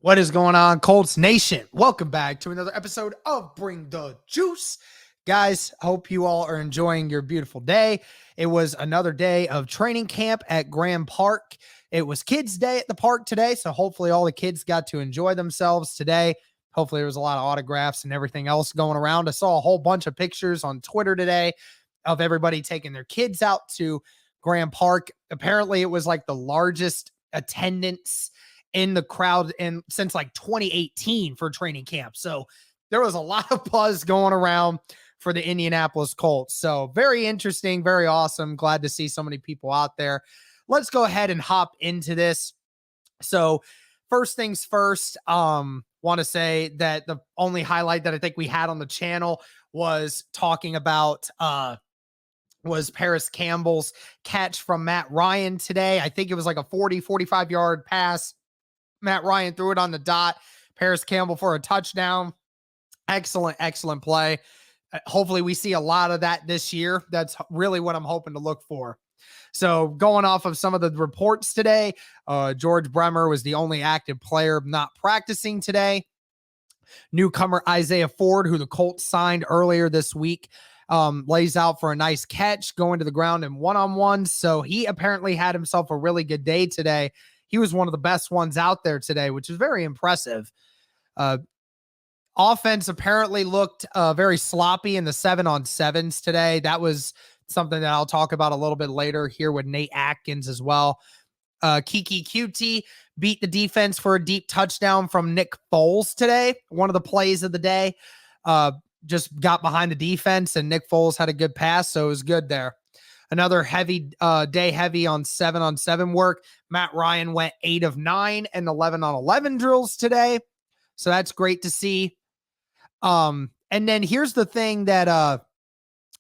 What is going on, Colts Nation? Welcome back to another episode of Bring the Juice. Guys, hope you all are enjoying your beautiful day. It was another day of training camp at Graham Park. It was Kids Day at the park today, so hopefully all the kids got to enjoy themselves today. Hopefully there was a lot of autographs and everything else going around. I saw a whole bunch of pictures on Twitter today of everybody taking their kids out to Graham Park. Apparently it was like the largest attendance in the crowd since like 2018 for training camp. So there was a lot of buzz going around for the Indianapolis Colts. So very interesting, very awesome. Glad to see so many people out there. Let's go ahead and hop into this. So first things first, want to say that the only highlight that I think we had on the channel was talking about, was Paris Campbell's catch from Matt Ryan today. I think it was like a 45 yard pass. Matt Ryan threw it on the dot. Paris Campbell for a touchdown. Excellent play. Hopefully we see a lot of that this year. That's really what I'm hoping to look for. So going off of some of the reports today, George Bremer was the only active player not practicing today. Newcomer Isaiah Ford, who the Colts signed earlier this week, lays out for a nice catch, going to the ground in one-on-one. So he apparently had himself a really good day today. He was one of the best ones out there today, which is very impressive. Offense apparently looked very sloppy in the 7-on-7s today. That was something that I'll talk about a little bit later here with Nate Atkins as well. Kiki Cutie beat the defense for a deep touchdown from Nick Foles today. One of the plays of the day. Just got behind the defense, and Nick Foles had a good pass, so it was good there. Another heavy day heavy on 7-on-7 work. Matt Ryan went 8 of 9 and 11-on-11 drills today. So that's great to see. And then here's the thing that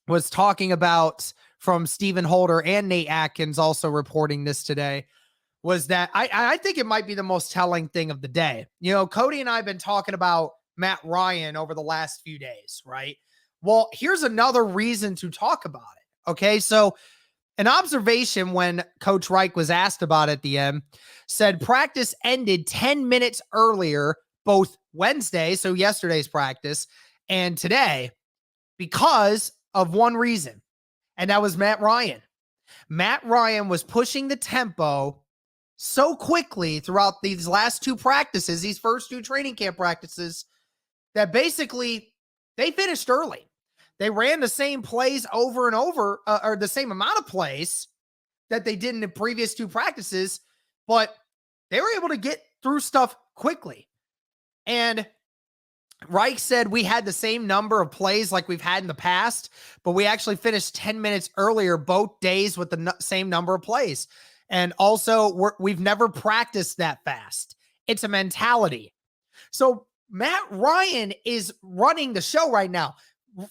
was talking about from Stephen Holder and Nate Atkins also reporting this today was that I think it might be the most telling thing of the day. You know, Cody and I have been talking about Matt Ryan over the last few days, right? Well, here's another reason to talk about it. Okay, so an observation when Coach Reich was asked about it at the end said practice ended 10 minutes earlier, both Wednesday, so yesterday's practice, and today because of one reason, and that was Matt Ryan. Matt Ryan was pushing the tempo so quickly throughout these last two practices, these first two training camp practices, that basically they finished early. They ran the same plays over and over, or the same amount of plays that they did in the previous two practices, but they were able to get through stuff quickly. And Reich said we had the same number of plays like we've had in the past, but we actually finished 10 minutes earlier both days with the same number of plays. And also, we've never practiced that fast. It's a mentality. So Matt Ryan is running the show right now.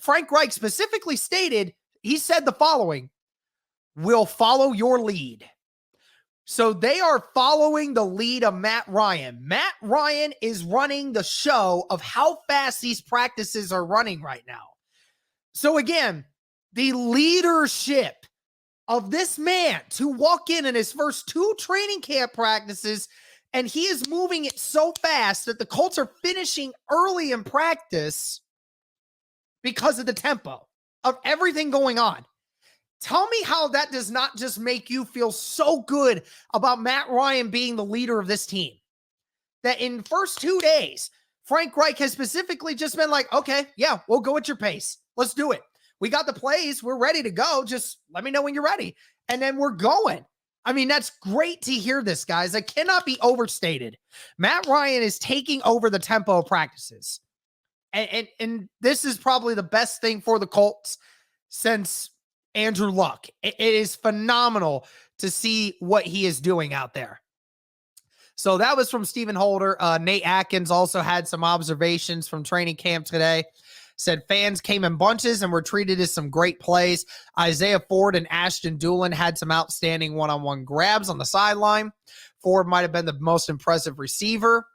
Frank Reich specifically stated, he said the following: "We'll follow your lead." So they are following the lead of Matt Ryan. Matt Ryan is running the show of how fast these practices are running right now. So again, the leadership of this man to walk in his first two training camp practices, and he is moving it so fast that the Colts are finishing early in practice because of the tempo of everything going on. Tell me how that does not just make you feel so good about Matt Ryan being the leader of this team. That in first 2 days, Frank Reich has specifically just been like, okay, yeah, we'll go at your pace. Let's do it. We got the plays. We're ready to go. Just let me know when you're ready. And then we're going. I mean, that's great to hear this, guys. That cannot be overstated. Matt Ryan is taking over the tempo of practices. And this is probably the best thing for the Colts since Andrew Luck. It is phenomenal to see what he is doing out there. So that was from Stephen Holder. Nate Atkins also had some observations from training camp today. Said fans came in bunches and were treated as some great plays. Isaiah Ford and Ashton Doolin had some outstanding one-on-one grabs on the sideline. Ford might have been the most impressive receiver.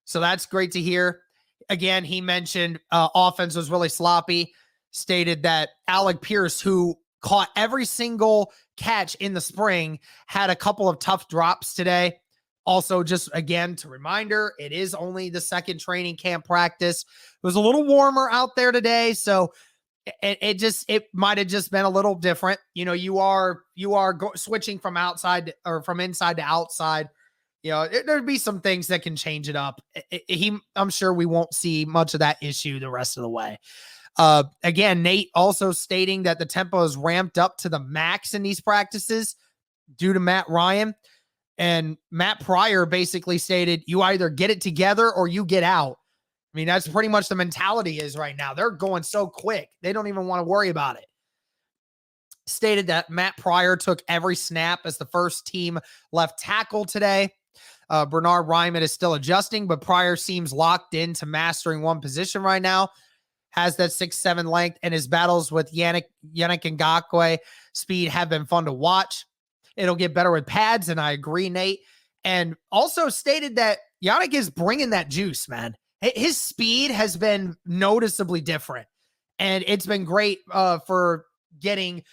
So that's great to hear. Again, he mentioned offense was really sloppy. Stated that Alec Pierce, who caught every single catch in the spring, had a couple of tough drops today. Also, just again, to reminder, it is only the second training camp practice. It was a little warmer out there today, so it might have just been a little different. You are switching from outside or from inside to outside. There'd be some things that can change it up. I'm sure we won't see much of that issue the rest of the way. Again, Nate also stating that the tempo is ramped up to the max in these practices due to Matt Ryan. And Matt Pryor basically stated, you either get it together or you get out. I mean, that's pretty much the mentality is right now. They're going so quick. They don't even want to worry about it. Stated that Matt Pryor took every snap as the first team left tackle today. Bernard Ryman is still adjusting, but Pryor seems locked into mastering one position right now. Has that 6'7" length, and his battles with Yannick Ngakoue speed have been fun to watch. It'll get better with pads, and I agree, Nate. And also stated that Yannick is bringing that juice, man. His speed has been noticeably different, and it's been great for getting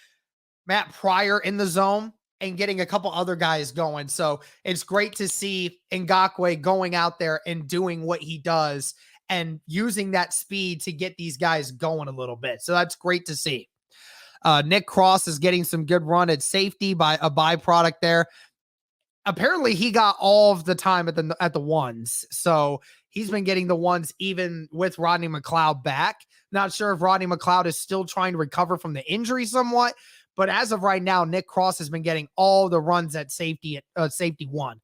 Matt Pryor in the zone and getting a couple other guys going. So it's great to see Ngakoue going out there and doing what he does and using that speed to get these guys going a little bit. So that's great to see. Nick Cross is getting some good run at safety by a byproduct there. Apparently he got all of the time at the ones. So he's been getting the ones even with Rodney McLeod back. Not sure if Rodney McLeod is still trying to recover from the injury somewhat, but as of right now, Nick Cross has been getting all the runs at safety one.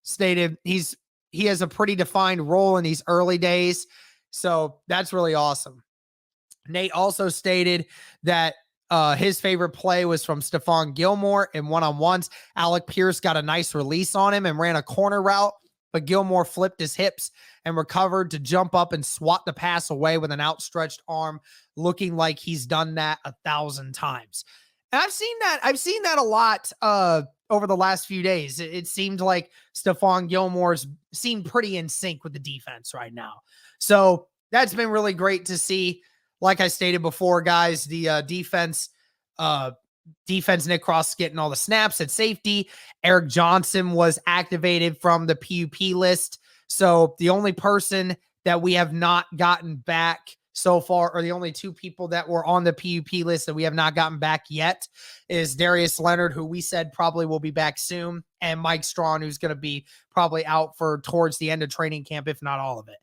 Stated he has a pretty defined role in these early days. So that's really awesome. Nate also stated that his favorite play was from Stephon Gilmore in one-on-ones. Alec Pierce got a nice release on him and ran a corner route, but Gilmore flipped his hips and recovered to jump up and swat the pass away with an outstretched arm, looking like he's done that 1,000 times. And I've seen that a lot over the last few days. It seemed like Stephon Gilmore's seemed pretty in sync with the defense right now. So that's been really great to see. Like I stated before, guys, the defense, Nick Cross getting all the snaps at safety. Eric Johnson was activated from the PUP list. So the only person that we have not gotten back so far, or the only two people that were on the PUP list that we have not gotten back yet, is Darius Leonard, who we said probably will be back soon, and Mike Strawn, who's going to be probably out for towards the end of training camp, if not all of it.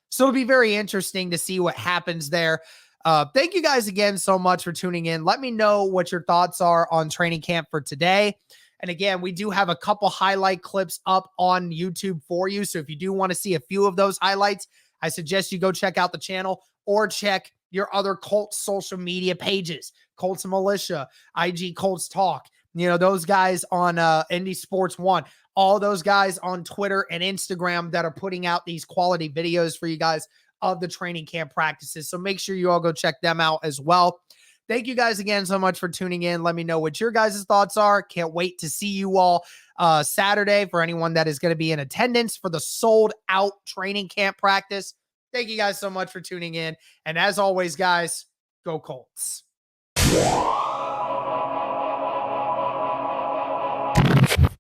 So it'll be very interesting to see what happens there. Thank you guys again so much for tuning in. Let me know what your thoughts are on training camp for today. And again, we do have a couple highlight clips up on YouTube for you. So if you do want to see a few of those highlights, I suggest you go check out the channel or check your other Colts social media pages, Colts Militia, IG Colts Talk, those guys on Indy Sports One, all those guys on Twitter and Instagram that are putting out these quality videos for you guys of the training camp practices. So make sure you all go check them out as well. Thank you guys again so much for tuning in. Let me know what your guys' thoughts are. Can't wait to see you all Saturday for anyone that is going to be in attendance for the sold out training camp practice. Thank you guys so much for tuning in. And as always, guys, go Colts.